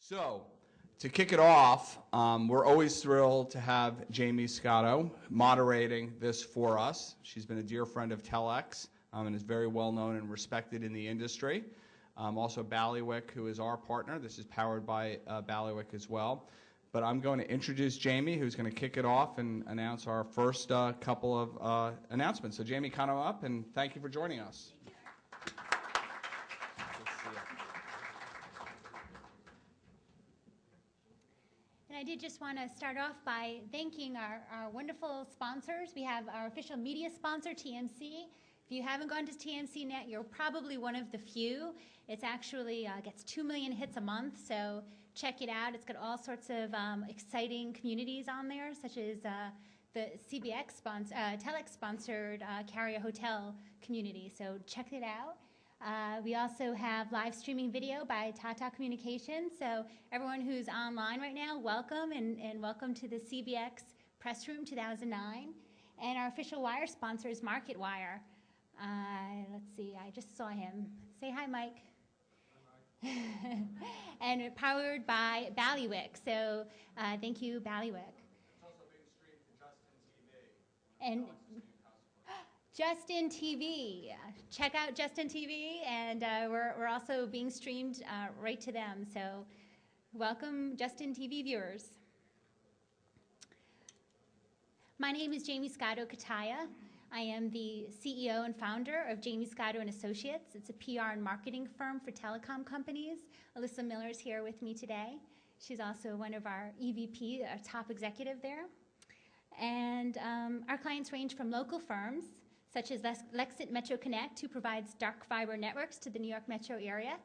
So, to kick it off, we're always thrilled to have Jamie Scotto moderating this for us. She's been a dear friend of Telex and is very well known and respected in the industry. Also Ballywick, who is our partner. This is powered by Ballywick as well. But I'm going to introduce Jamie, who's going to kick it off and announce our first couple of announcements. So Jamie, come up, and thank you for joining us. I did just want to start off by thanking our wonderful sponsors. We have our official media sponsor, TMC. If you haven't gone to TMC Net, you're probably one of the few. It's actually gets 2 million hits a month, so check it out. It's got all sorts of exciting communities on there, such as the Telex-sponsored Carrier Hotel community, so check it out. We also have live streaming video by Pbbte Communications. So everyone who's online right now, welcome and welcome to the CBX Pressroom 2009. And our official wire sponsor is MarketWire. Let's see, I just saw him. Say hi, Mike. Hi, Mike. And powered by Ballywick. So thank you, Ballywick. It's also being streamed to Justin TV. And Justin TV. Check out Justin TV, and we're also being streamed right to them. So welcome, Justin TV viewers. My name is Jamie Scotto Kataya. I am the CEO and founder of Jamie Scotto & Associates. It's a PR and marketing firm for telecom companies. Alyssa Miller is here with me today. She's also one of our EVP, our top executive there. And our clients range from local firms, such as Lexit Metro Connect, who provides dark fiber networks to the New York metro area,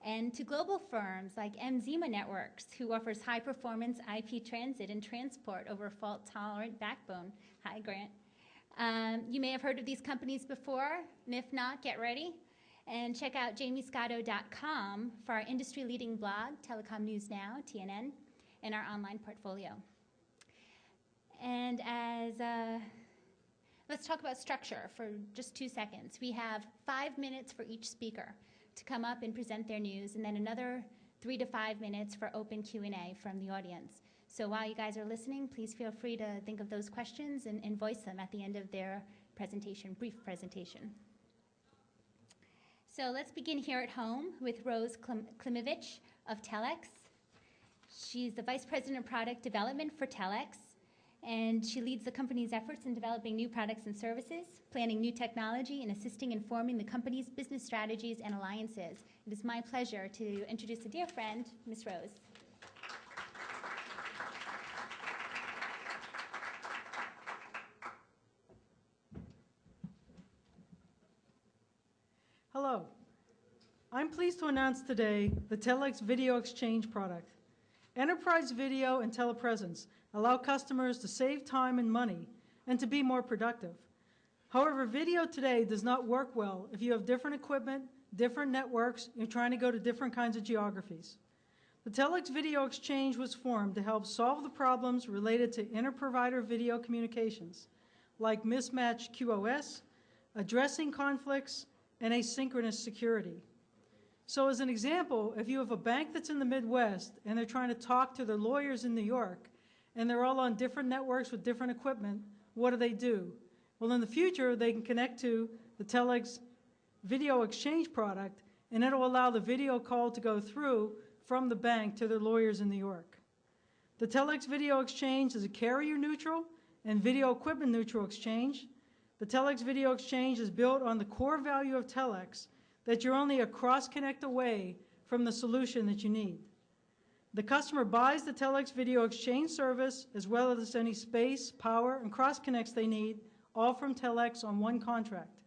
and to global firms like Mzima Networks, who offers high-performance IP transit and transport over a fault-tolerant backbone. Hi, Grant. You may have heard of these companies before, and if not, get ready. And check out jamiescotto.com for our industry-leading blog, Telecom News Now, TNN, and our online portfolio. And let's talk about structure for just 2 seconds. We have 5 minutes for each speaker to come up and present their news, and then another 3 to 5 minutes for open Q&A from the audience. So while you guys are listening, please feel free to think of those questions and voice them at the end of their presentation, brief presentation. So let's begin here at home with Rose Klimovich of Telex. She's the Vice President of Product Development for Telex, and she leads the company's efforts in developing new products and services, planning new technology, and assisting in forming the company's business strategies and alliances. It is my pleasure to introduce a dear friend, Ms. Rose. Hello. I'm pleased to announce today the Telex Video Exchange product. Enterprise video and telepresence allow customers to save time and money and to be more productive. However, video today does not work well if you have different equipment, different networks, you're trying to go to different kinds of geographies. The Telex Video Exchange was formed to help solve the problems related to inter-provider video communications, like mismatched QoS, addressing conflicts, and asynchronous security. So as an example, if you have a bank that's in the Midwest and they're trying to talk to their lawyers in New York, and they're all on different networks with different equipment, what do? Well, in the future, they can connect to the Telex Video Exchange product, and it'll allow the video call to go through from the bank to their lawyers in New York. The Telex Video Exchange is a carrier-neutral and video equipment-neutral exchange. The Telex Video Exchange is built on the core value of Telex, that you're only a cross-connect away from the solution that you need. The customer buys the Telex Video Exchange service as well as any space, power, and cross-connects they need, all from Telex on one contract.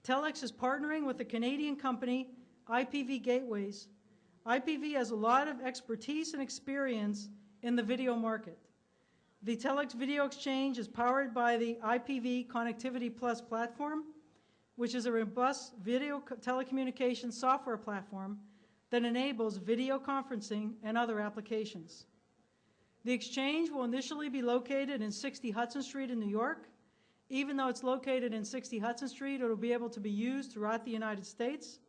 Telex is partnering with a Canadian company, IPV Gateways. IPV has a lot of expertise and experience in the video market. The Telex Video Exchange is powered by the IPV Connectivity Plus platform, which is a robust video telecommunications software platform that enables video conferencing and other applications. The exchange will initially be located in 60 Hudson Street in New York. Even though it's located in 60 Hudson Street, it will be able to be used throughout the United States.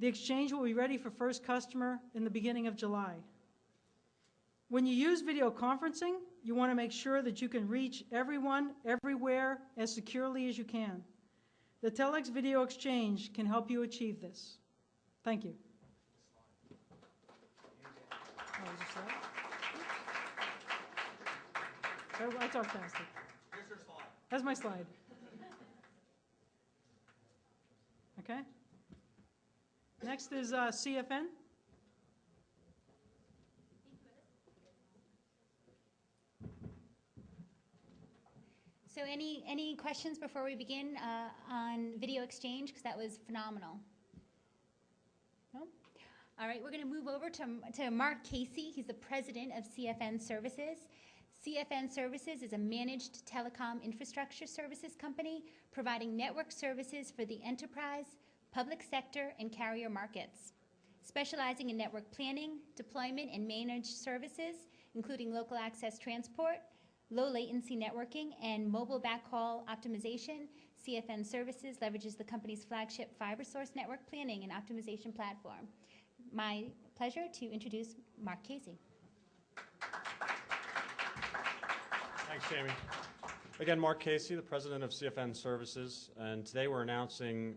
The exchange will be ready for first customer in the beginning of July. When you use video conferencing, you want to make sure that you can reach everyone, everywhere, as securely as you can. The Telex Video Exchange can help you achieve this. Thank you. I talk faster. Here's your slide. That's my slide. Okay. Next is CFN. So any questions before we begin on video exchange? Because that was phenomenal. No? All right, we're going to move over to Mark Casey. He's the president of CFN Services. CFN Services is a managed telecom infrastructure services company providing network services for the enterprise, public sector, and carrier markets, specializing in network planning, deployment, and managed services, including local access transport, low latency networking, and mobile backhaul optimization. CFN Services leverages the company's flagship Fibersource network planning and optimization platform. My pleasure to introduce Mark Casey. Thanks, Jamie. Again, Mark Casey, the president of CFN Services, and today we're announcing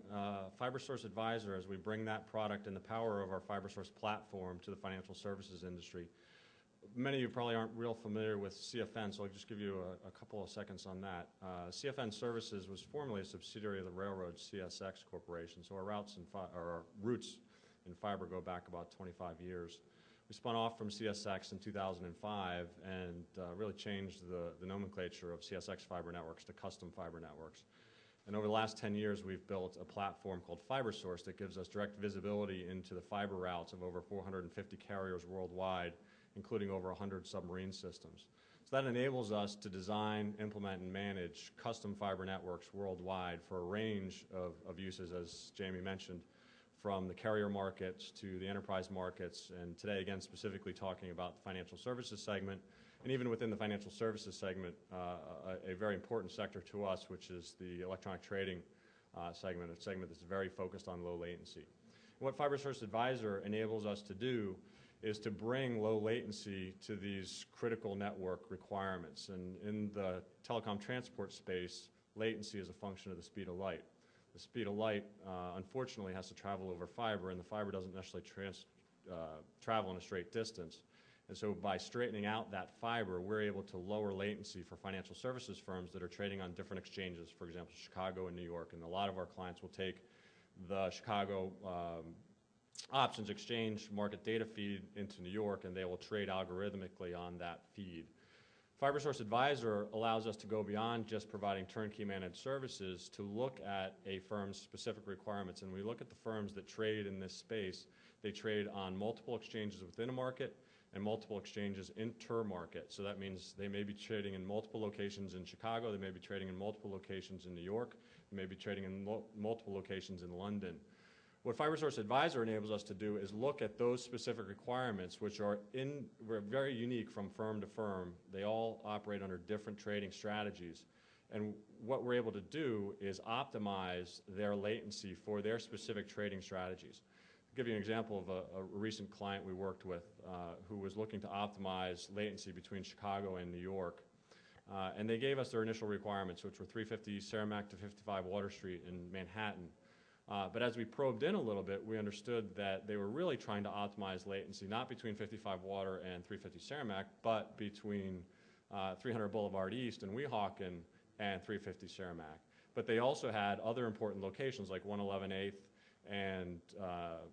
Fibersource Advisor as we bring that product and the power of our Fibersource platform to the financial services industry. Many of you probably aren't real familiar with CFN, so I'll just give you a couple of seconds on that. CFN Services was formerly a subsidiary of the railroad CSX Corporation, so our roots in fiber go back about 25 years. We spun off from CSX in 2005 and really changed the nomenclature of CSX fiber networks to custom fiber networks. And over the last 10 years, we've built a platform called Fibersource that gives us direct visibility into the fiber routes of over 450 carriers worldwide, including over 100 submarine systems. So that enables us to design, implement, and manage custom fiber networks worldwide for a range of uses, as Jamie mentioned, from the carrier markets to the enterprise markets, and today, again, specifically talking about the financial services segment, and even within the financial services segment, a very important sector to us, which is the electronic trading segment, a segment that's very focused on low latency. And what Fibersource Advisor enables us to do is to bring low latency to these critical network requirements. And in the telecom transport space, latency is a function of the speed of light. The speed of light, unfortunately, has to travel over fiber, and the fiber doesn't necessarily travel in a straight distance. And so by straightening out that fiber, we're able to lower latency for financial services firms that are trading on different exchanges, for example, Chicago and New York. And a lot of our clients will take the Chicago options exchange market data feed into New York, and they will trade algorithmically on that feed. Fibersource Advisor allows us to go beyond just providing turnkey managed services to look at a firm's specific requirements. And we look at the firms that trade in this space. They trade on multiple exchanges within a market and multiple exchanges inter-market. So that means they may be trading in multiple locations in Chicago, they may be trading in multiple locations in New York, they may be trading in multiple locations in London. What Fibersource Advisor enables us to do is look at those specific requirements, which are very unique from firm to firm. They all operate under different trading strategies. And what we're able to do is optimize their latency for their specific trading strategies. I'll give you an example of a recent client we worked with who was looking to optimize latency between Chicago and New York. And they gave us their initial requirements, which were 350 Cermak to 55 Water Street in Manhattan. But as we probed in a little bit, we understood that they were really trying to optimize latency, not between 55 Water and 350 Cermak, but between 300 Boulevard East and Weehawken and 350 Cermak. But they also had other important locations like 111 8th and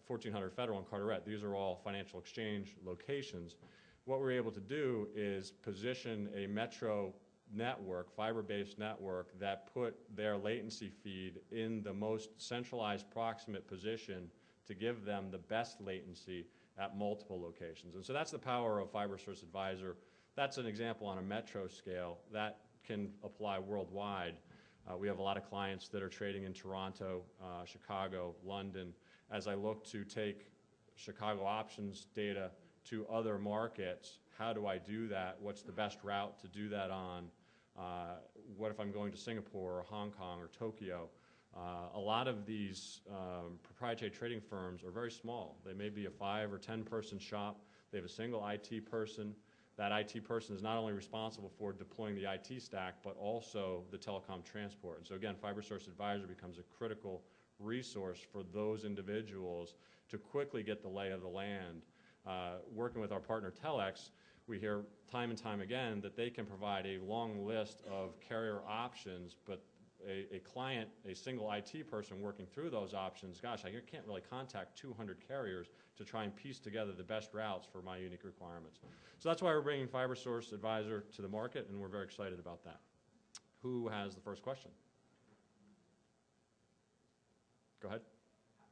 1400 Federal and Carteret. These are all financial exchange locations. What we're able to do is position a metro network, fiber-based network, that put their latency feed in the most centralized proximate position to give them the best latency at multiple locations. And so that's the power of Fibersource Advisor. That's an example on a metro scale. That can apply worldwide. We have a lot of clients that are trading in Toronto, Chicago, London. As I look to take Chicago options data to other markets, how do I do that? What's the best route to do that on? What if I'm going to Singapore or Hong Kong or Tokyo? A lot of these proprietary trading firms are very small. They may be a 5 or 10 person shop. They have a single IT person. That IT person is not only responsible for deploying the IT stack, but also the telecom transport. And so again, Fibersource Advisor becomes a critical resource for those individuals to quickly get the lay of the land. Working with our partner Telex, we hear time and time again that they can provide a long list of carrier options, but a client, a single IT person working through those options, gosh, I can't really contact 200 carriers to try and piece together the best routes for my unique requirements. So that's why we're bringing Fibersource Advisor to the market, and we're very excited about that. Who has the first question? Go ahead.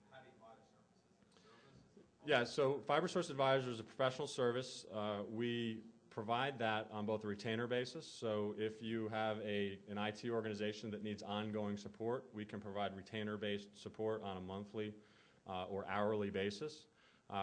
How do you buy the services? Is it a service? Yeah, so Fibersource Advisor is a professional service. We provide that on both a retainer basis. So if you have an IT organization that needs ongoing support, we can provide retainer-based support on a monthly or hourly basis.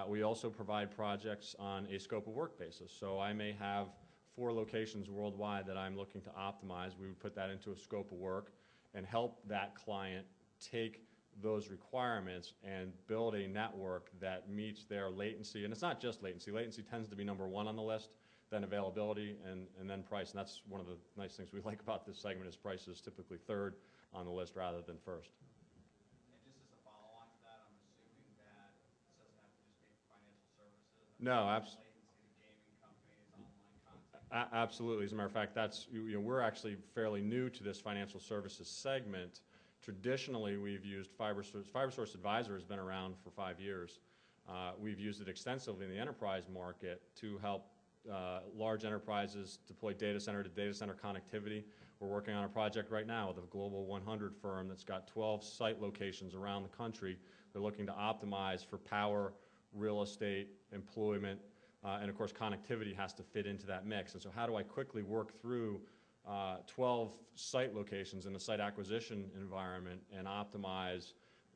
We also provide projects on a scope of work basis. So I may have 4 locations worldwide that I'm looking to optimize. We would put that into a scope of work and help that client take those requirements and build a network that meets their latency. And it's not just latency. Latency tends to be number 1 on the list, then availability, and then price. And that's one of the nice things we like about this segment is price is typically 3rd on the list rather than 1st. And just as a follow-on to that, I'm assuming that this doesn't have to just be financial services? No, latency to gaming companies, online content? Absolutely. As a matter of fact, that's, we're actually fairly new to this financial services segment. Traditionally, we've used Fibersource. Fibersource Advisor has been around for 5 years. We've used it extensively in the enterprise market to help large enterprises deploy data center to data center connectivity. We're working on a project right now with a Global 100 firm that's got 12 site locations around the country. They're looking to optimize for power, real estate, employment, and of course connectivity has to fit into that mix. And so how do I quickly work through 12 site locations in a site acquisition environment and optimize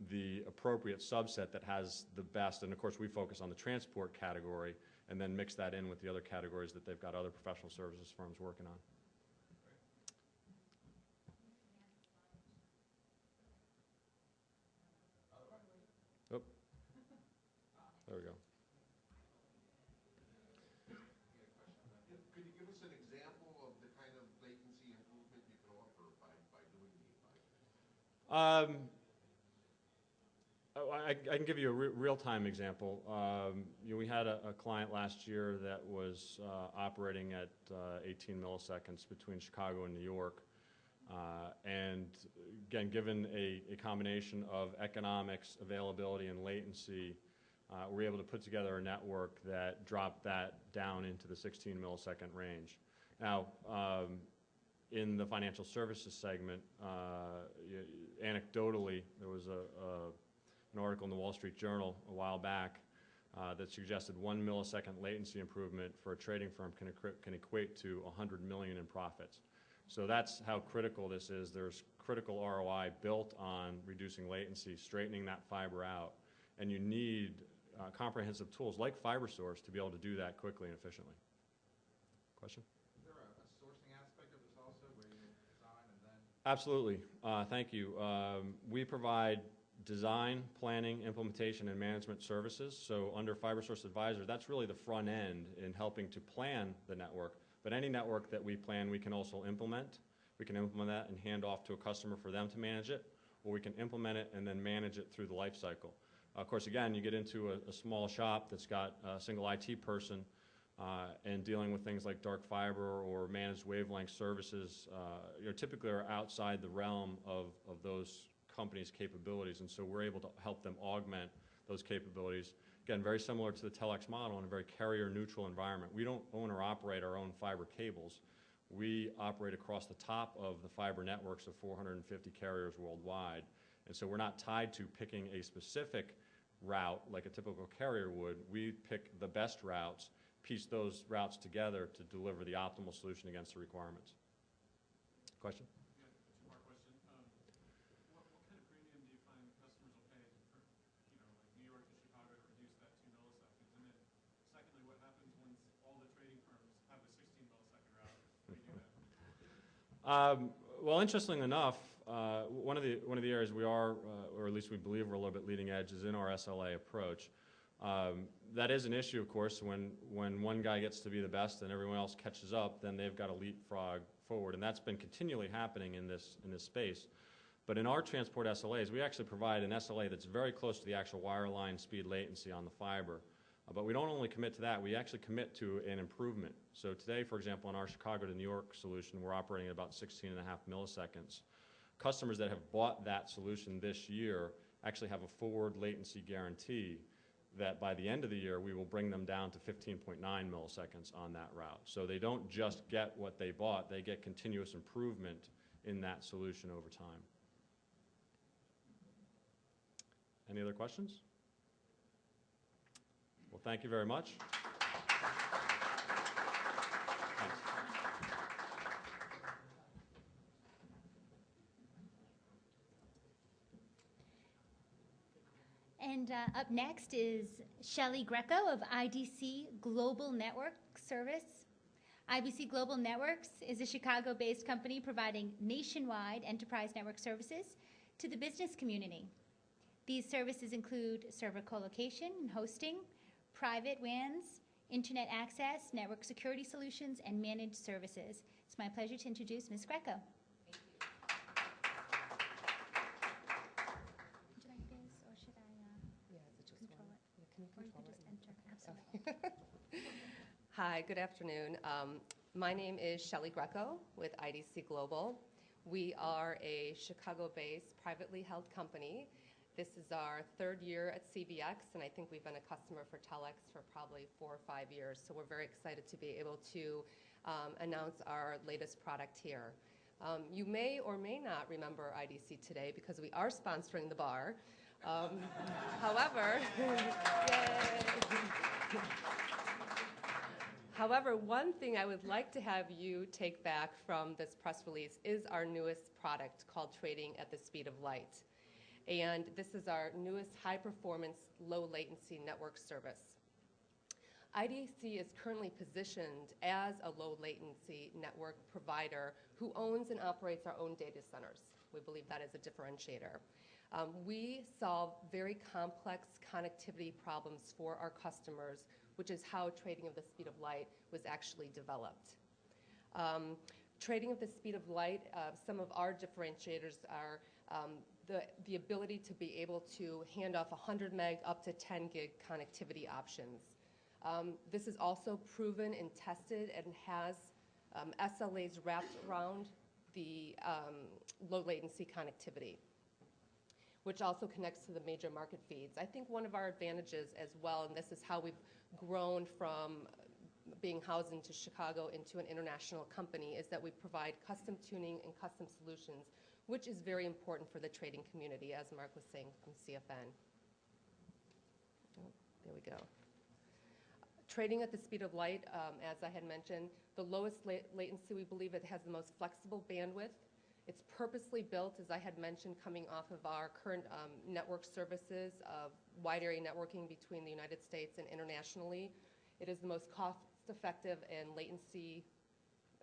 the appropriate subset that has the best? And of course we focus on the transport category and then mix that in with the other categories that they've got other professional services firms working on. Oh. There we go. Could you give us an example of the kind of latency improvement you can offer by doing the advisor? I can give you a real-time example. We had a client last year that was operating at 18 milliseconds between Chicago and New York. And again, given a combination of economics, availability, and latency, we're able to put together a network that dropped that down into the 16 millisecond range. Now, in the financial services segment, anecdotally, there was an article in the Wall Street Journal a while back that suggested 1 millisecond latency improvement for a trading firm can equate to $100 million in profits. So that's how critical this is. There's critical ROI built on reducing latency, straightening that fiber out, and you need comprehensive tools like Fibersource to be able to do that quickly and efficiently. Question? Is there a sourcing aspect of this also, where you design and then? Absolutely. Thank you. We provide design, planning, implementation, and management services. So under Fibersource Advisor, that's really the front end in helping to plan the network. But any network that we plan, we can also implement. We can implement that and hand off to a customer for them to manage it, or we can implement it and then manage it through the life cycle. Of course, again, you get into a small shop that's got a single IT person and dealing with things like dark fiber or managed wavelength services, typically are outside the realm of those companies' capabilities, and so we're able to help them augment those capabilities. Again, very similar to the Telex model in a very carrier-neutral environment. We don't own or operate our own fiber cables. We operate across the top of the fiber networks of 450 carriers worldwide, and so we're not tied to picking a specific route like a typical carrier would. We pick the best routes, piece those routes together to deliver the optimal solution against the requirements. Question? Well, interestingly enough, one of the areas we are, or at least we believe we're a little bit leading edge, is in our SLA approach. That is an issue, of course, when one guy gets to be the best and everyone else catches up, then they've got to leapfrog forward, and that's been continually happening in this space. But in our transport SLAs, we actually provide an SLA that's very close to the actual wireline speed latency on the fiber. But we don't only commit to that, we actually commit to an improvement. So today, for example, in our Chicago to New York solution, we're operating at about 16.5 milliseconds. Customers that have bought that solution this year actually have a forward latency guarantee that by the end of the year, we will bring them down to 15.9 milliseconds on that route. So they don't just get what they bought, they get continuous improvement in that solution over time. Any other questions? Well, thank you very much. Thanks. And up next is Shelly Greco of IDC Global Network Service. IBC Global Networks is a Chicago-based company providing nationwide enterprise network services to the business community. These services include server colocation and hosting, private WANs, internet access, network security solutions, and managed services. It's my pleasure to introduce Ms. Greco. Would you like this, or should I control it? Yeah, can you Or you control could it? just enter. Absolutely. Hi, good afternoon. My name is Shelly Greco with IDC Global. We are a Chicago-based, privately held company. This is our third year at CBX, and I think we've been a customer for Telex for probably 4 or 5 years. So we're very excited to be able to announce our latest product here. You may or may not remember IDC today because we are sponsoring the bar. However, However, one thing I would like to have you take back from this press release is our newest product called Trading at the Speed of Light. And this is our newest high-performance, low-latency network service. IDC is currently positioned as a low-latency network provider who owns and operates our own data centers. We believe that is a differentiator. We solve very complex connectivity problems for our customers, which is how Trading of the Speed of Light was actually developed. Trading of the Speed of Light, some of our differentiators are the ability to be able to hand off 100 meg up to 10 gig connectivity options. This is also proven and tested and has SLAs wrapped around the low latency connectivity, which also connects to the major market feeds. I think one of our advantages as well, and this is how we've grown from being housed into Chicago into an international company, is that we provide custom tuning and custom solutions, which is very important for the trading community, as Mark was saying from CFN. Oh, there we go. Trading at the speed of light, as I had mentioned, the lowest latency, we believe it has the most flexible bandwidth. It's purposely built, as I had mentioned, coming off of our current network services of wide area networking between the United States and internationally. It is the most cost-effective and latency,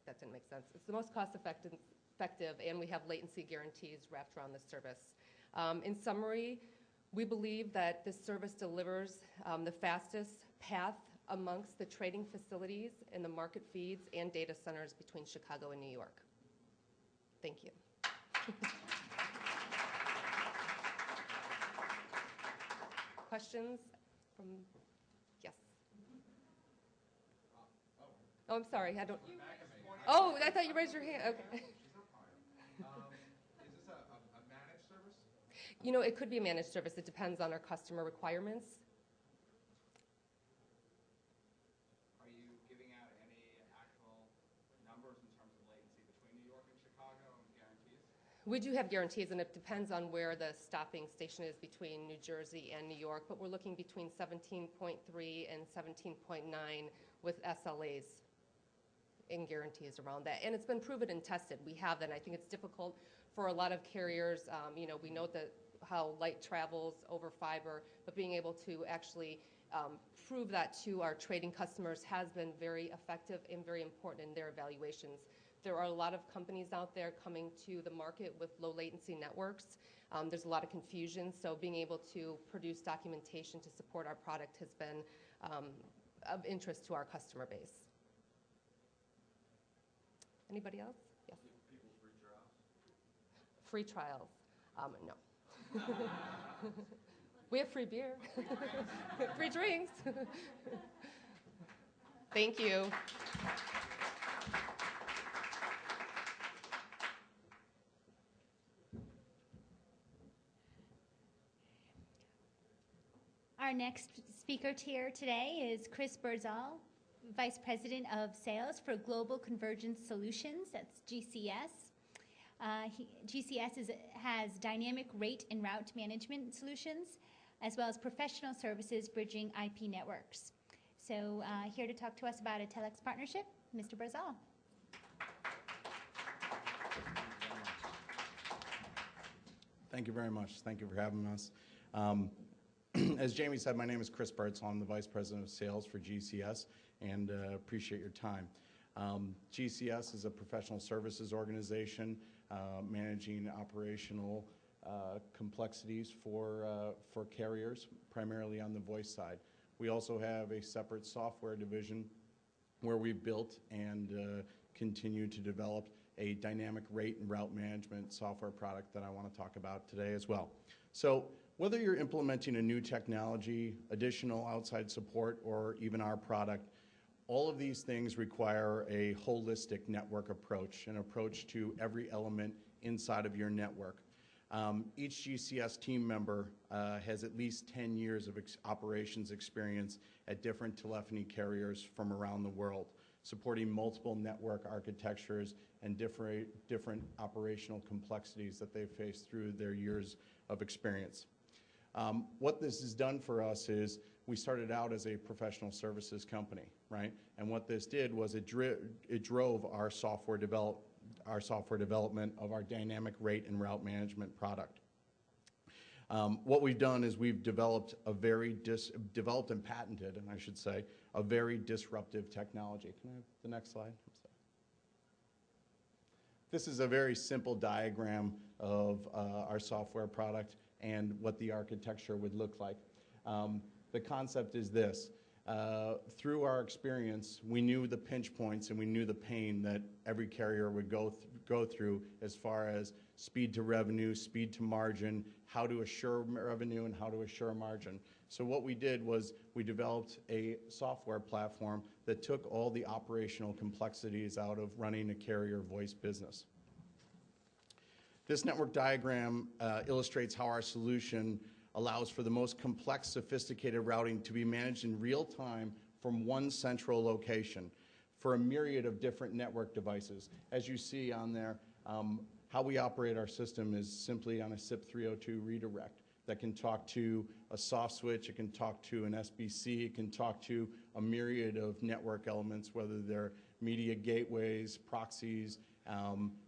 that didn't make sense. It's the most cost-effective, and we have latency guarantees wrapped around the service. In summary, we believe that this service delivers the fastest path amongst the trading facilities and the market feeds and data centers between Chicago and New York. Thank you. Questions from, yes. Oh, I'm sorry, I don't. Oh, I thought you raised your hand, okay. Is this a managed service? You know, it could be a managed service. It depends on our customer requirements. Are you giving out any actual numbers in terms of latency between New York and Chicago and guarantees? We do have guarantees, and it depends on where the stopping station is between New Jersey and New York, but we're looking between 17.3 and 17.9 with SLAs and guarantees around that. And it's been proven and tested. We have that, and I think it's difficult for a lot of carriers. You know, we know that how light travels over fiber, but being able to actually prove that to our trading customers has been very effective and very important in their evaluations. There are a lot of companies out there coming to the market with low latency networks. There's a lot of confusion, so being able to produce documentation to support our product has been of interest to our customer base. Anybody else? Yes. People free trials? Free trials? No. We have free beer, free drinks. Thank you. Our next speaker here today is Chris Birdsall, Vice President of Sales for Global Convergence Solutions, that's GCS. GCS has dynamic rate and route management solutions, as well as professional services bridging IP networks. So here to talk to us about a Telex partnership, Mr. Birdsall. Thank you very much. Thank you for having us. As Jamie said, my name is Chris Birdsall. I'm the Vice President of Sales for GCS, and appreciate your time. GCS is a professional services organization managing operational complexities for carriers, primarily on the voice side. We also have a separate software division where we've built and continue to develop a dynamic rate and route management software product that I want to talk about today as well. So whether you're implementing a new technology, additional outside support, or even our product, all of these things require a holistic network approach, an approach to every element inside of your network. Each GCS team member has at least 10 years of operations experience at different telephony carriers from around the world, supporting multiple network architectures and different operational complexities that they've faced through their years of experience. What this has done for us is we started out as a professional services company, right? And what this did was it drove our software development of our dynamic rate and route management product. What we've done is we've developed developed and patented, and I should say, a very disruptive technology. Can I have the next slide? I'm sorry. This is a very simple diagram of our software product and what the architecture would look like. The concept is this. Through our experience, we knew the pinch points and we knew the pain that every carrier would go through as far as speed to revenue, speed to margin, how to assure revenue and how to assure margin. So what we did was we developed a software platform that took all the operational complexities out of running a carrier voice business. This network diagram illustrates how our solution allows for the most complex, sophisticated routing to be managed in real time from one central location for a myriad of different network devices. As you see on there, how we operate our system is simply on a SIP 302 redirect that can talk to a soft switch, it can talk to an SBC, it can talk to a myriad of network elements, whether they're media gateways, proxies,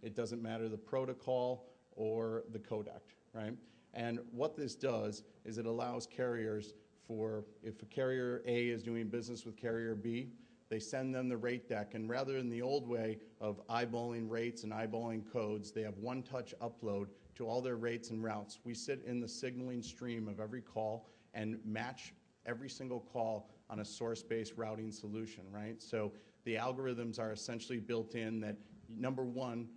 it doesn't matter the protocol or the codec, right? And what this does is it allows carriers if a carrier A is doing business with carrier B, they send them the rate deck, and rather than the old way of eyeballing rates and eyeballing codes, they have one-touch upload to all their rates and routes. We sit in the signaling stream of every call and match every single call on a source-based routing solution, right? So the algorithms are essentially built in that, number one,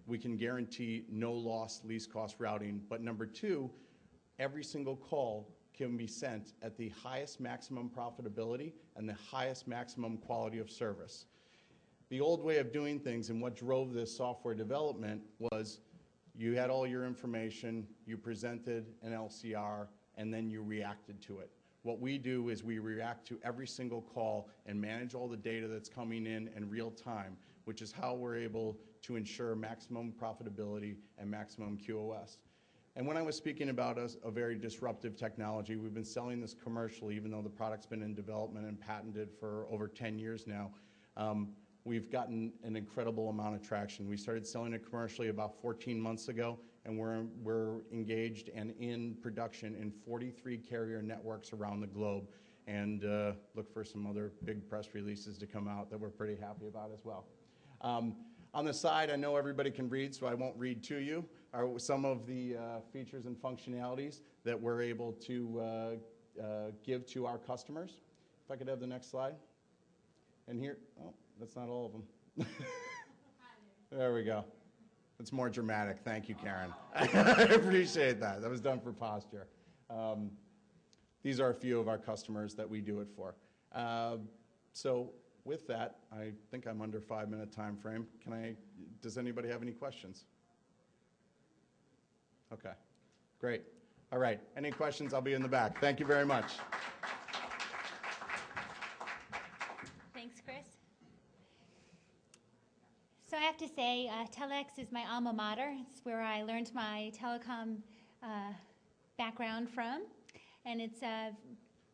we can guarantee no loss, least cost routing, but number two, every single call can be sent at the highest maximum profitability and the highest maximum quality of service. The old way of doing things and what drove this software development was you had all your information, you presented an LCR, and then you reacted to it. What we do is we react to every single call and manage all the data that's coming in real time, which is how we're able to ensure maximum profitability and maximum QoS. And when I was speaking about a very disruptive technology, we've been selling this commercially, even though the product's been in development and patented for over 10 years now. We've gotten an incredible amount of traction. We started selling it commercially about 14 months ago, and we're engaged and in production in 43 carrier networks around the globe. And look for some other big press releases to come out that we're pretty happy about as well. On the side, I know everybody can read, so I won't read to you, are some of the features and functionalities that we're able to give to our customers. If I could have the next slide. And here, oh, that's not all of them. There we go. It's more dramatic. Thank you, Karen. I appreciate that. That was done for posture. These are a few of our customers that we do it for. So with that, I think I'm under 5-minute time frame. Does anybody have any questions? Okay, great. All right, any questions? I'll be in the back. Thank you very much. Thanks, Chris. So I have to say, Telex is my alma mater. It's where I learned my telecom background from. And it's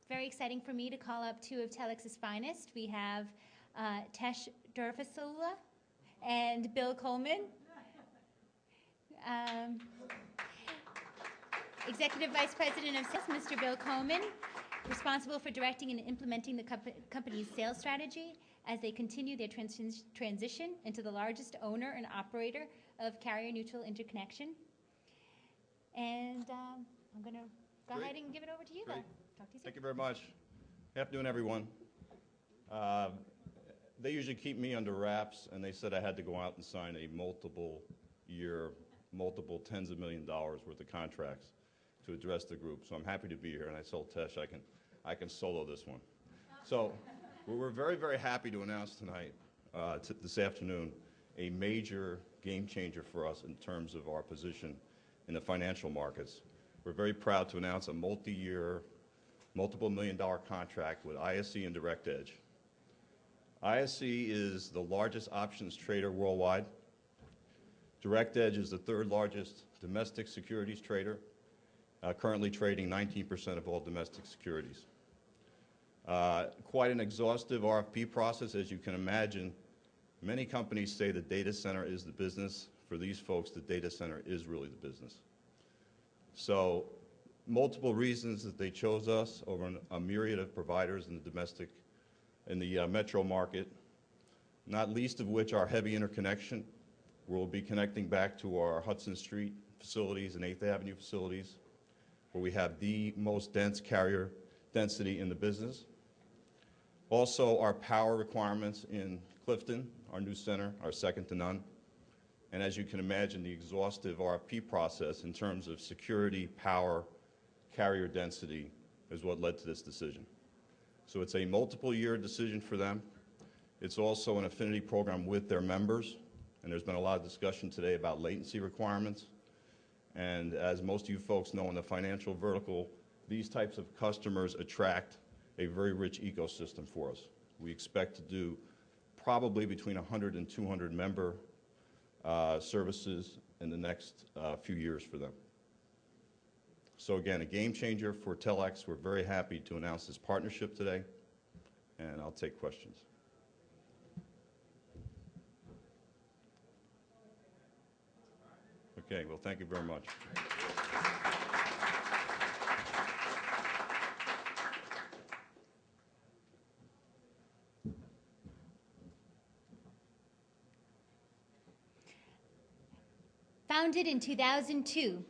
very exciting for me to call up two of Telex's finest. We have Tesh Durfasula and Bill Coleman. Executive Vice President of Sales, Mr. Bill Coleman, responsible for directing and implementing the company's sales strategy as they continue their transition into the largest owner and operator of carrier-neutral interconnection. And I'm going to go ahead and give it over to you. Great. Talk to you soon. Thank you very much. Good afternoon, everyone. They usually keep me under wraps, and they said I had to go out and sign a multiple-year, multiple tens of $1 million worth of contracts to address the group. So I'm happy to be here, and I told Tesh I can solo this one. So we're very, very happy to announce tonight, this afternoon, a major game changer for us in terms of our position in the financial markets. We're very proud to announce a multi-year, multiple $1 million contract with ISE and Direct Edge. ISE is the largest options trader worldwide. Direct Edge is the third largest domestic securities trader, currently trading 19% of all domestic securities. Quite an exhaustive RFP process, as you can imagine. Many companies say the data center is the business. For these folks, the data center is really the business. So multiple reasons that they chose us over a myriad of providers in the metro market, not least of which our heavy interconnection. We'll be connecting back to our Hudson Street facilities and 8th Avenue facilities, where we have the most dense carrier density in the business. Also, our power requirements in Clifton, our new center, are second to none. And as you can imagine, the exhaustive RFP process in terms of security, power, carrier density is what led to this decision. So it's a multiple-year decision for them. It's also an affinity program with their members, and there's been a lot of discussion today about latency requirements. And as most of you folks know in the financial vertical, these types of customers attract a very rich ecosystem for us. We expect to do probably between 100 and 200 member services in the next few years for them. So again, a game changer for Telex. We're very happy to announce this partnership today, and I'll take questions. Okay, well, thank you very much. Founded in 2002,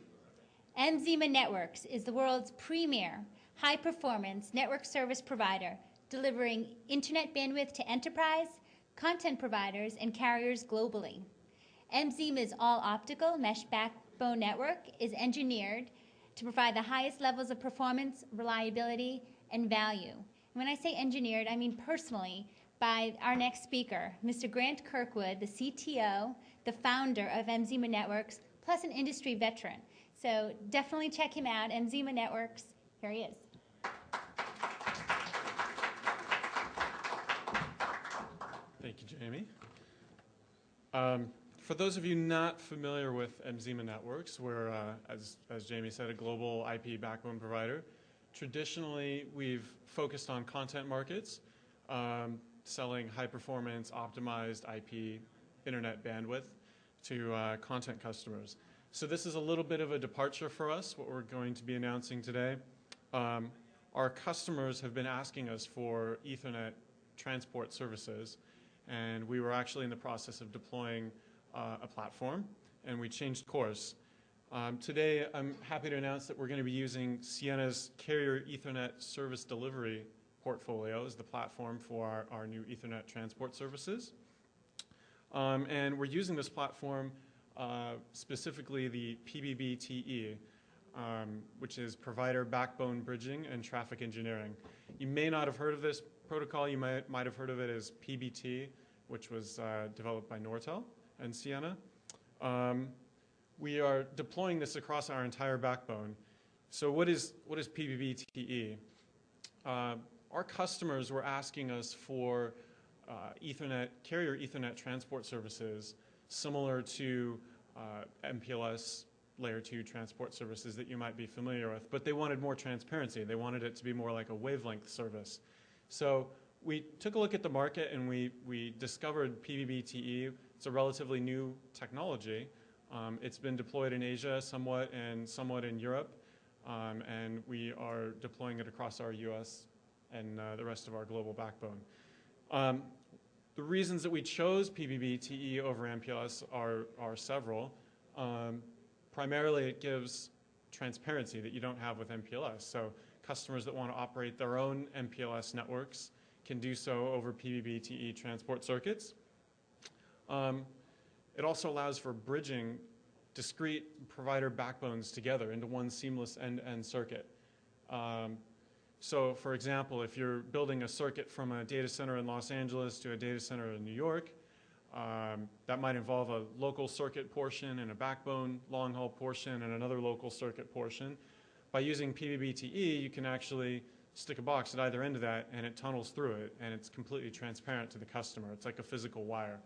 Mpls Networks is the world's premier high-performance network service provider, delivering internet bandwidth to enterprise, content providers, and carriers globally. Mpls' all-optical mesh backbone network is engineered to provide the highest levels of performance, reliability, and value. And when I say engineered, I mean personally by our next speaker, Mr. Grant Kirkwood, the CTO, the founder of Mpls Networks, plus an industry veteran. So definitely check him out, Mpls Networks. Here he is. Thank you, Jamie. For those of you not familiar with Mpls Networks, we're, as Jamie said, a global IP backbone provider. Traditionally, we've focused on content markets, selling high-performance, optimized IP internet bandwidth to content customers. So this is a little bit of a departure for us, what we're going to be announcing today. Our customers have been asking us for Ethernet transport services, and we were actually in the process of deploying a platform, and we changed course. Today, I'm happy to announce that we're going to be using Ciena's Carrier Ethernet Service Delivery portfolio as the platform for our new Ethernet transport services. And we're using this platform, specifically the Pbbte, which is Provider Backbone Bridging and Traffic Engineering. You may not have heard of this protocol. You might have heard of it as Pbbte, which was developed by Nortel and Ciena. We are deploying this across our entire backbone. So what is Pbbte? Our customers were asking us for carrier Ethernet transport services similar to Mpls layer 2 transport services that you might be familiar with, but they wanted more transparency. They wanted it to be more like a wavelength service. So we took a look at the market and we discovered Pbbte. It's a relatively new technology. It's been deployed in Asia somewhat and somewhat in Europe, and we are deploying it across our US and the rest of our global backbone. The reasons that we chose Pbbte over Mpls are several. Primarily, it gives transparency that you don't have with Mpls. So customers that want to operate their own Mpls networks can do so over Pbbte transport circuits. It also allows for bridging discrete provider backbones together into one seamless end-to-end circuit. So for example, if you're building a circuit from a data center in Los Angeles to a data center in New York, that might involve a local circuit portion and a backbone long-haul portion and another local circuit portion. By using Pbbte, you can actually stick a box at either end of that and it tunnels through it and it's completely transparent to the customer. It's like a physical wire.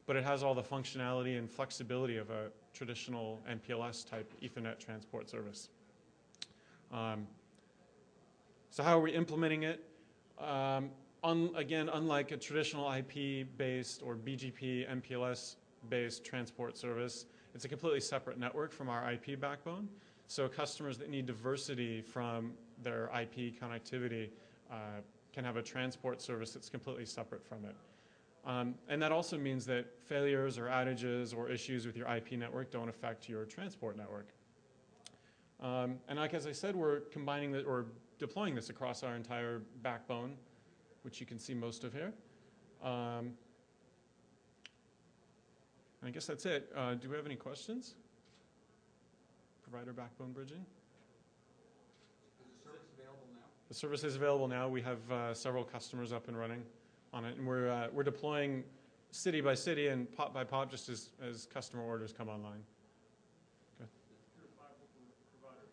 But it has all the functionality and flexibility of a traditional Mpls type Ethernet transport service. So how are we implementing it? Again, unlike a traditional IP-based or BGP Mpls-based transport service, it's a completely separate network from our IP backbone. So customers that need diversity from their IP connectivity can have a transport service that's completely separate from it. And that also means that failures or outages or issues with your IP network don't affect your transport network. And like as I said, we're combining that or deploying this across our entire backbone, which you can see most of here. And I guess that's it. Do we have any questions? Provider backbone bridging? Is the service available now? The service is available now. We have several customers up and running on it, and we're deploying city by city and pop by pop just as customer orders come online. Okay. Who's your fiber provider?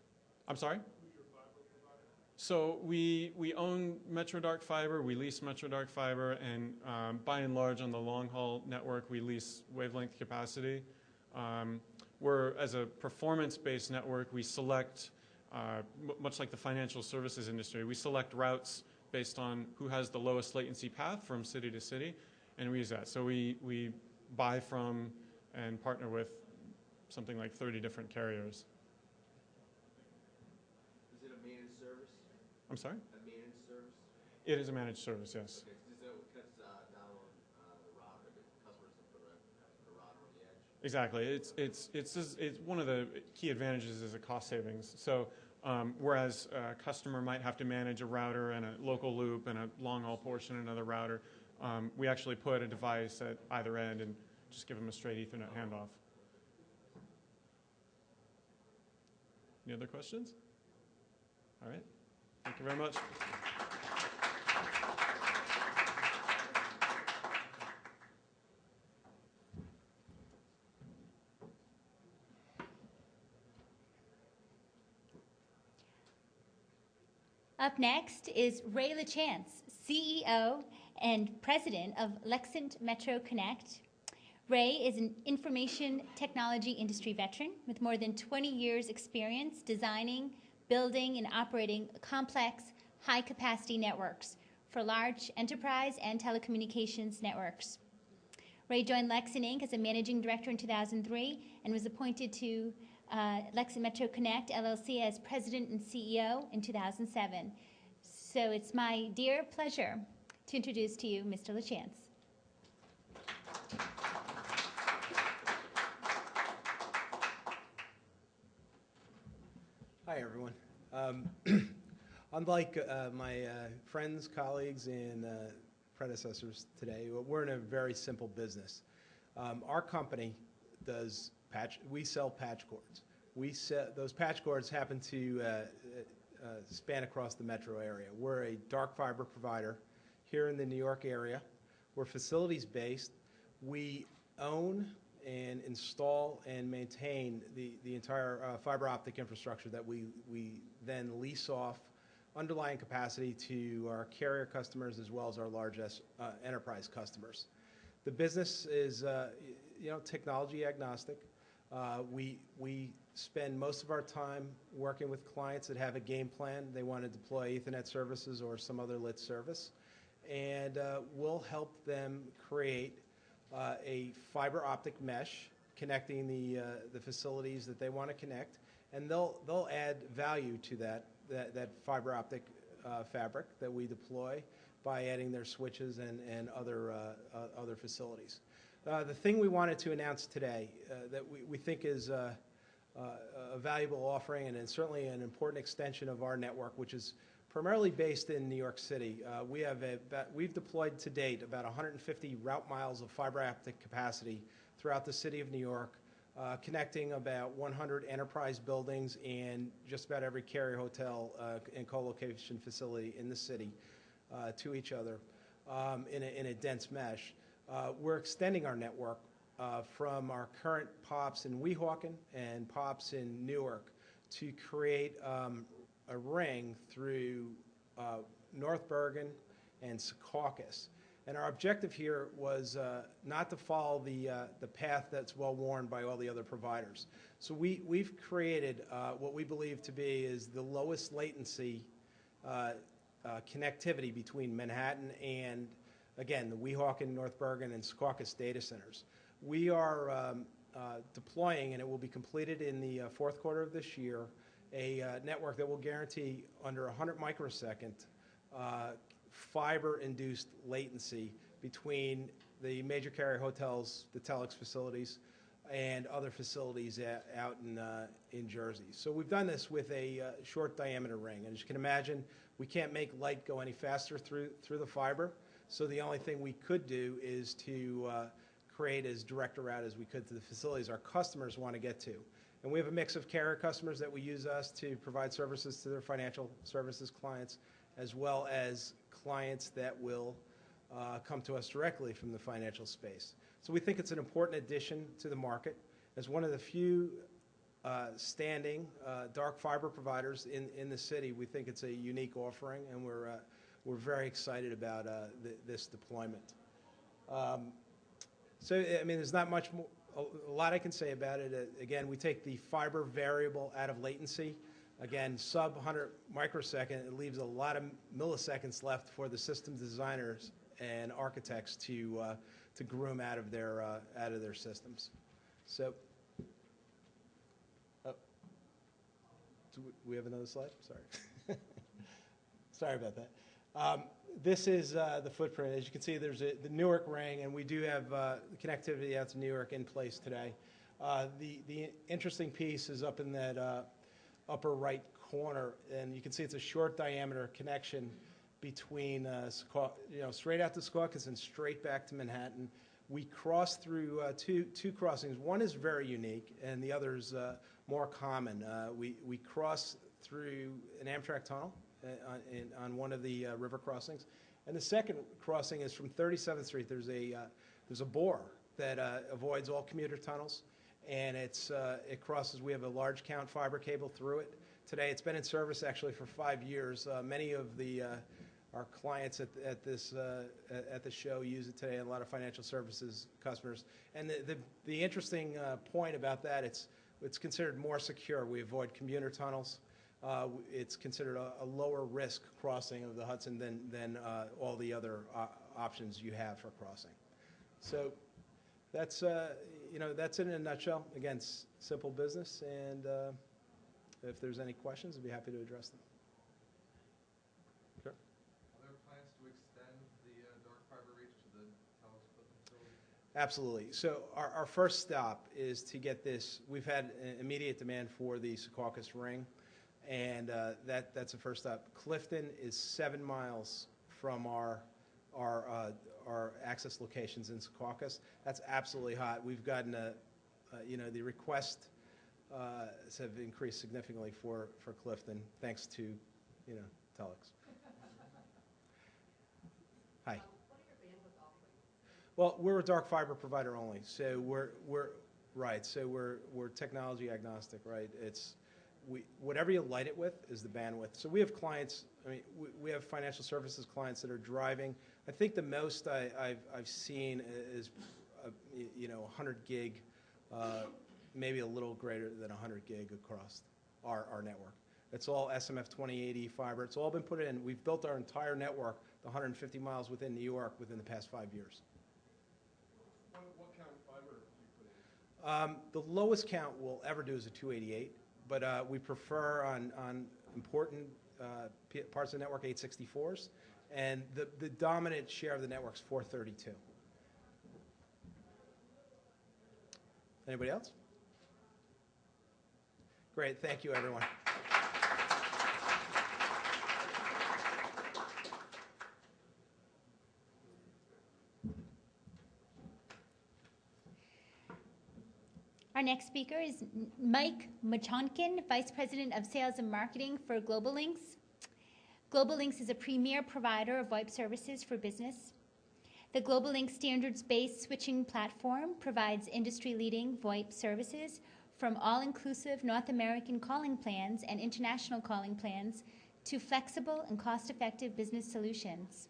I'm sorry? Who's your fiber provider? So we own Metro Dark Fiber, we lease Metro Dark Fiber, and by and large on the long haul network we lease wavelength capacity. We're, as a performance-based network, we select, much like the financial services industry, we select routes based on who has the lowest latency path from city to city, and we use that. So we buy from and partner with something like 30 different carriers. Is it a managed service? I'm sorry? A managed service? It is a managed service, yes. Okay, so it cuts down on the router, the customers can put a router on the edge? Exactly. It's one of the key advantages is a cost savings. So whereas a customer might have to manage a router and a local loop and a long haul portion and another router, we actually put a device at either end and just give them a straight Ethernet handoff. Any other questions? All right. Thank you very much. Up next is Ray Lachance, CEO and President of Lachance Metro Connect. Ray is an information technology industry veteran with more than 20 years experience designing, building, and operating complex, high-capacity networks for large enterprise and telecommunications networks. Ray joined Lachance Inc. as a managing director in 2003 and was appointed to Lachance Metro Connect, LLC, as president and CEO in 2007. So it's my dear pleasure to introduce to you Mr. Lachance. Hi, everyone. Unlike my friends, colleagues, and predecessors today, we're in a very simple business. Our company does we sell patch cords. Those patch cords happen to span across the metro area. We're a dark fiber provider here in the New York area. We're facilities based. We own and install and maintain the entire fiber optic infrastructure that we then lease off underlying capacity to our carrier customers as well as our largest enterprise customers. The business is technology agnostic. We spend most of our time working with clients that have a game plan. They want to deploy Ethernet services or some other lit service, and we'll help them create a fiber optic mesh connecting the facilities that they want to connect, and they'll add value to that fiber optic fabric that we deploy by adding their switches and other facilities. The thing we wanted to announce today that we think is a valuable offering and certainly an important extension of our network, which is primarily based in New York City. We've deployed to date about 150 route miles of fiber optic capacity throughout the city of New York, connecting about 100 enterprise buildings and just about every carrier hotel and co-location facility in the city to each other in a dense mesh. We're extending our network from our current POPs in Weehawken and POPs in Newark to create a ring through North Bergen and Secaucus. And our objective here was not to follow the path that's well worn by all the other providers. So we've created what we believe to be is the lowest latency connectivity between Manhattan and, again, the Weehawken, North Bergen, and Secaucus data centers. We are deploying, and it will be completed in the fourth quarter of this year, a network that will guarantee under 100 microsecond fiber-induced latency between the major carrier hotels, the Telex facilities, and other facilities out in Jersey. So we've done this with a short diameter ring. And as you can imagine, we can't make light go any faster through the fiber. So the only thing we could do is to create as direct a route as we could to the facilities our customers want to get to. And we have a mix of carrier customers that will use us to provide services to their financial services clients, as well as clients that will come to us directly from the financial space. So we think it's an important addition to the market. As one of the few standing dark fiber providers in the city, we think it's a unique offering, and we're very excited about this deployment. So, I mean, there's not much more. A lot I can say about it. Again, we take the fiber variable out of latency. Again, sub 100 microsecond, it leaves a lot of milliseconds left for the system designers and architects to groom out of their systems. So, do we have another slide? Sorry. Sorry about that. This is the footprint. As you can see, there's the Newark ring, and we do have connectivity out to New York in place today. The interesting piece is up in that upper right corner, and you can see it's a short diameter connection between straight out to Secaucus and straight back to Manhattan. We cross through two crossings. One is very unique, and the other is more common. We cross through an Amtrak tunnel on one of the river crossings, and the second crossing is from 37th Street. There's a bore that avoids all commuter tunnels, and it crosses. We have a large count fiber cable through it. Today, it's been in service actually for 5 years. Many of our clients at the show use it today, and a lot of financial services customers. And the interesting point about that, it's considered more secure. We avoid commuter tunnels. It's considered a lower risk crossing of the Hudson than all the other options you have for crossing. So that's that's it in a nutshell. Again, simple business, and if there's any questions, I'd be happy to address them. Sure. Are there plans to extend the dark fiber reach to the Telex facility? Absolutely. So our first stop is to get this. We've had immediate demand for the Secaucus ring. And that's the first stop. Clifton is 7 miles from our access locations in Secaucus. That's absolutely hot. We've gotten the requests have increased significantly for Clifton, thanks to, Telex. Hi. What are your bandwidth offerings? Well, we're a dark fiber provider only, so we're technology agnostic, right? Whatever you light it with is the bandwidth. So we have clients. I mean, we have financial services clients that are driving. I think the most I've seen is 100 gig, maybe a little greater than 100 gig across our network. It's all SMF 2080 fiber. It's all been put in. We've built our entire network, the 150 miles within New York, within the past 5 years. What count of fiber do you put in? The lowest count we'll ever do is a 288, but we prefer on important parts of the network 864s, and the dominant share of the network is 432. Anybody else? Great, thank you, everyone. Our next speaker is Mike Machonkin, Vice President of Sales and Marketing for Global Links. Global Links is a premier provider of VoIP services for business. The Global Links standards-based switching platform provides industry-leading VoIP services from all-inclusive North American calling plans and international calling plans to flexible and cost-effective business solutions.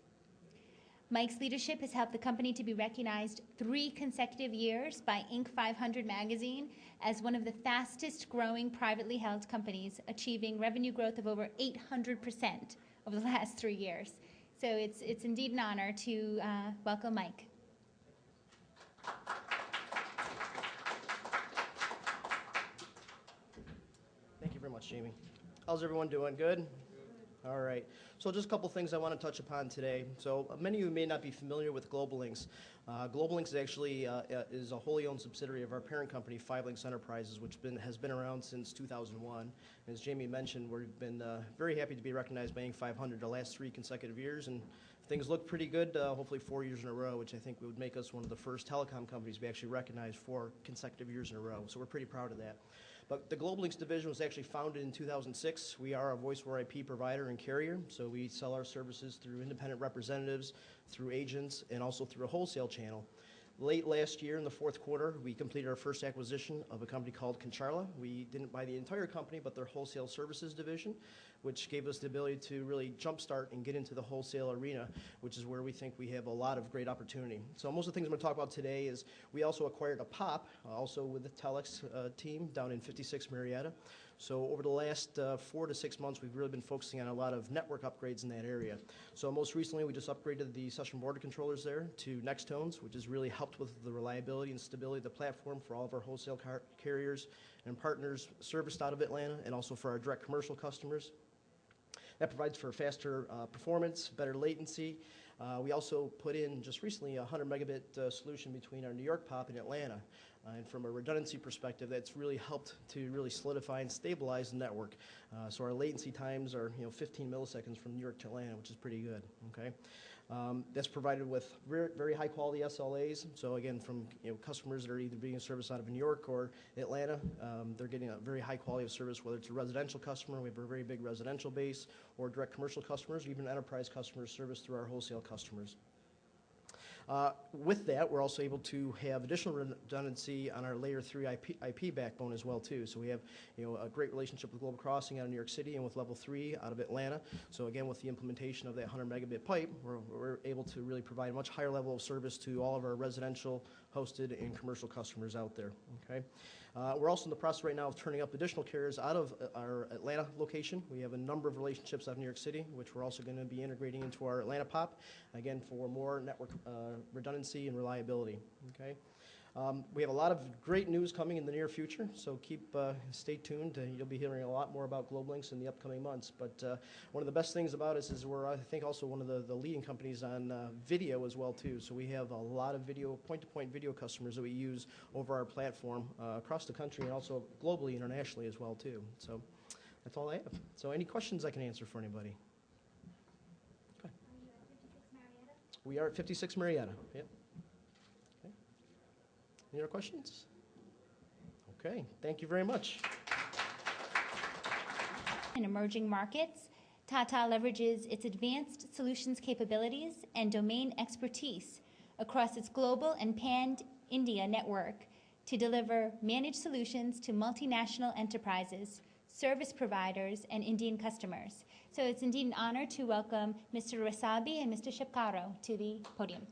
Mike's leadership has helped the company to be recognized 3 consecutive years by Inc. 500 magazine as one of the fastest growing privately held companies, achieving revenue growth of over 800% over the last 3 years. So it's indeed an honor to welcome Mike. Thank you very much, Jamie. How's everyone doing? Good? All right. So just a couple things I want to touch upon today. So many of you may not be familiar with Global Links. Global Links is actually is a wholly owned subsidiary of our parent company, 5LINX Enterprises, which has been around since 2001. As Jamie mentioned, we've been very happy to be recognized by Inc. 500 the last 3 consecutive years, and things look pretty good, hopefully 4 years in a row, which I think would make us one of the first telecom companies to be actually recognized 4 consecutive years in a row. So we're pretty proud of that. But the Global Links division was actually founded in 2006. We are a voice over IP provider and carrier, so we sell our services through independent representatives, through agents, and also through a wholesale channel. Late last year, in the 4th quarter, we completed our first acquisition of a company called Concharla. We didn't buy the entire company, but their wholesale services division, which gave us the ability to really jumpstart and get into the wholesale arena, which is where we think we have a lot of great opportunity. So most of the things I'm going to talk about today is we also acquired a Pbbte, also with the Telex team down in 56 Marietta. So over the last 4 to 6 months, we've really been focusing on a lot of network upgrades in that area. So most recently, we just upgraded the session border controllers there to next tones, which has really helped with the reliability and stability of the platform for all of our wholesale carriers and partners serviced out of Atlanta, and also for our direct commercial customers. That provides for faster performance, better latency. We also put in just recently a 100 megabit solution between our New York Pbbte and Atlanta. And from a redundancy perspective, that's really helped to really solidify and stabilize the network. So our latency times are 15 milliseconds from New York to Atlanta, which is pretty good. Okay, that's provided with very high quality SLAs. So again, from customers that are either being serviced out of New York or Atlanta, they're getting a very high quality of service. Whether it's a residential customer, we have a very big residential base, or direct commercial customers, or even enterprise customers serviced through our wholesale customers. With that, we're also able to have additional redundancy on our layer 3 IP backbone as well too. So we have a great relationship with Global Crossing out of New York City and with Level 3 out of Atlanta. So again, with the implementation of that 100 megabit pipe, we're able to really provide a much higher level of service to all of our residential, hosted, and commercial customers out there. Okay. We're also in the process right now of turning up additional carriers out of our Atlanta location. We have a number of relationships out of New York City, which we're also going to be integrating into our Atlanta Pbbte, again, for more network redundancy and reliability. Okay. We have a lot of great news coming in the near future, so stay tuned. You'll be hearing a lot more about Global Links in the upcoming months. But one of the best things about us is we're, I think, also one of the leading companies on video as well too. So we have a lot of video, point-to-point video customers that we use over our platform across the country and also globally, internationally as well too. So That's all I have. So any questions I can answer for anybody? Okay. We are at 56 Marietta. Yep. Okay. Any other questions? Okay, thank you very much. In emerging markets, Tata leverages its advanced solutions capabilities and domain expertise across its global and pan-India network to deliver managed solutions to multinational enterprises, service providers, and Indian customers. So it's indeed an honor to welcome Mr. Rasabi and Mr. Shapkaro to the podium.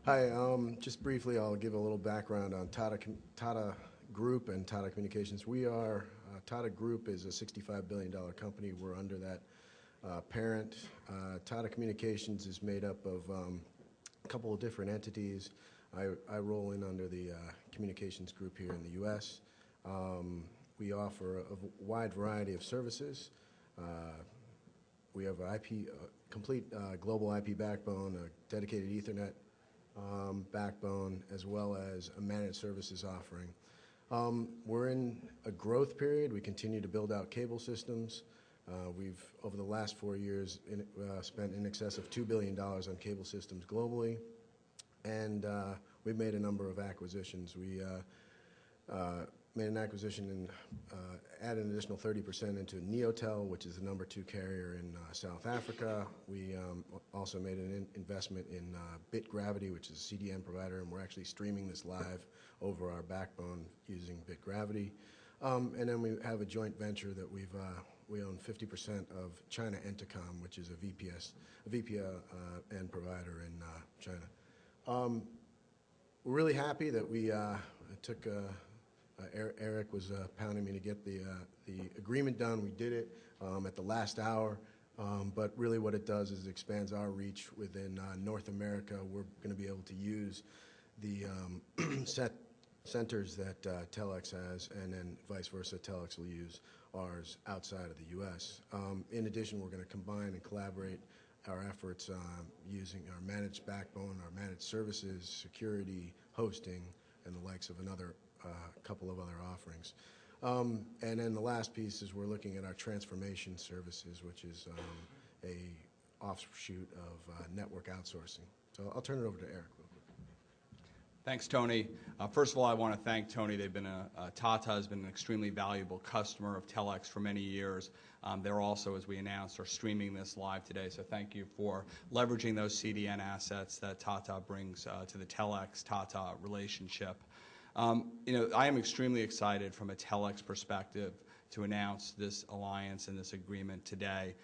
Hi, just briefly, I'll give a little background on Tata Group and Tata Communications. Tata Group is a $65 billion company. We're under that parent. Tata Communications is made up of a couple of different entities. I roll in under the communications group here in the U.S. We offer a wide variety of services. We have a complete global IP backbone, a dedicated Ethernet backbone, as well as a managed services offering. We're in a growth period. We continue to build out cable systems. We've, over the last 4 years, spent in excess of $2 billion on cable systems globally, and we've made a number of acquisitions. We made an acquisition and added an additional 30% into Neotel, which is the #2 carrier in South Africa. We also made an investment in Pbbte, which is a CDN provider, and we're actually streaming this live over our backbone using Pbbte. And then we have a joint venture that we own 50% of China Entercom, which is a VPN provider in China. We're really happy that we took Eric was pounding me to get the agreement done. We did it at the last hour, but really what it does is it expands our reach within North America. We're going to be able to use the centers that Telex has, and then vice versa, Telex will use ours outside of the U.S. In addition, we're going to combine and collaborate our efforts using our managed backbone, our managed services, security, hosting, and the likes of another couple of other offerings. And then the last piece is we're looking at our transformation services, which is a offshoot of network outsourcing. So I'll turn it over to Eric real quick. Thanks, Tony. First of all, I want to thank Tony. Tata has been an extremely valuable customer of Telex for many years. They're also, as we announced, are streaming this live today. So thank you for leveraging those CDN assets that Tata brings to the Telex-Tata relationship. I am extremely excited from a Telex perspective to announce this alliance and this agreement today.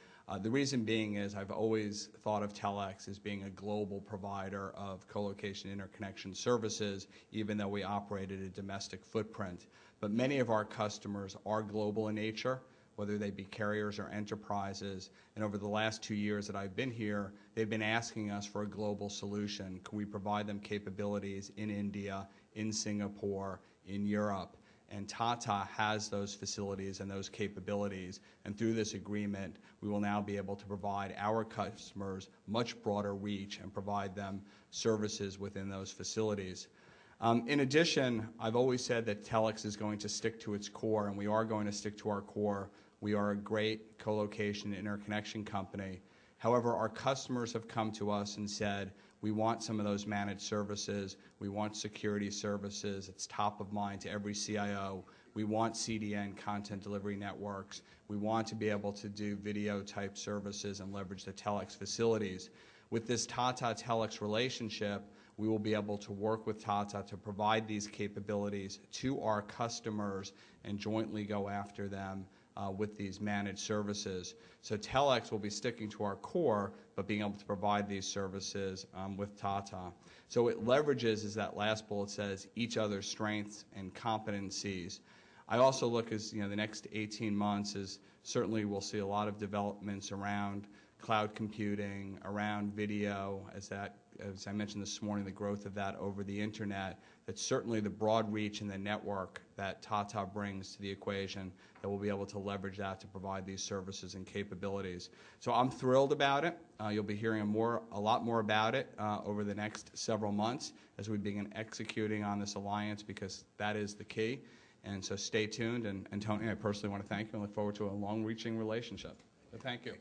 The reason being is I've always thought of Telex as being a global provider of co-location interconnection services, even though we operate at a domestic footprint. But many of our customers are global in nature, whether they be carriers or enterprises. And over the last 2 years that I've been here, they've been asking us for a global solution. Can we provide them capabilities in India, in Singapore, in Europe? And Tata has those facilities and those capabilities. And through this agreement, we will now be able to provide our customers much broader reach and provide them services within those facilities. In addition, I've always said that Telex is going to stick to its core, and we are going to stick to our core. We are a great co-location interconnection company. However, our customers have come to us and said, we want some of those managed services. We want security services. It's top of mind to every CIO. We want CDN, content delivery networks. We want to be able to do video-type services and leverage the Telex facilities. With this Tata-Telex relationship, we will be able to work with Tata to provide these capabilities to our customers and jointly go after them with these managed services. So Telex will be sticking to our core, but being able to provide these services with Tata. So it leverages, as that last bullet says, each other's strengths and competencies. I also look as the next 18 months is certainly we'll see a lot of developments around cloud computing, around video, as that as I mentioned this morning, the growth of that over the internet, that certainly the broad reach and the network that Tata brings to the equation, that we'll be able to leverage that to provide these services and capabilities. So I'm thrilled about it. You'll be hearing a lot more about it over the next several months as we begin executing on this alliance, because that is the key. And so stay tuned. And Tony, I personally want to thank you and look forward to a long-reaching relationship. So thank you.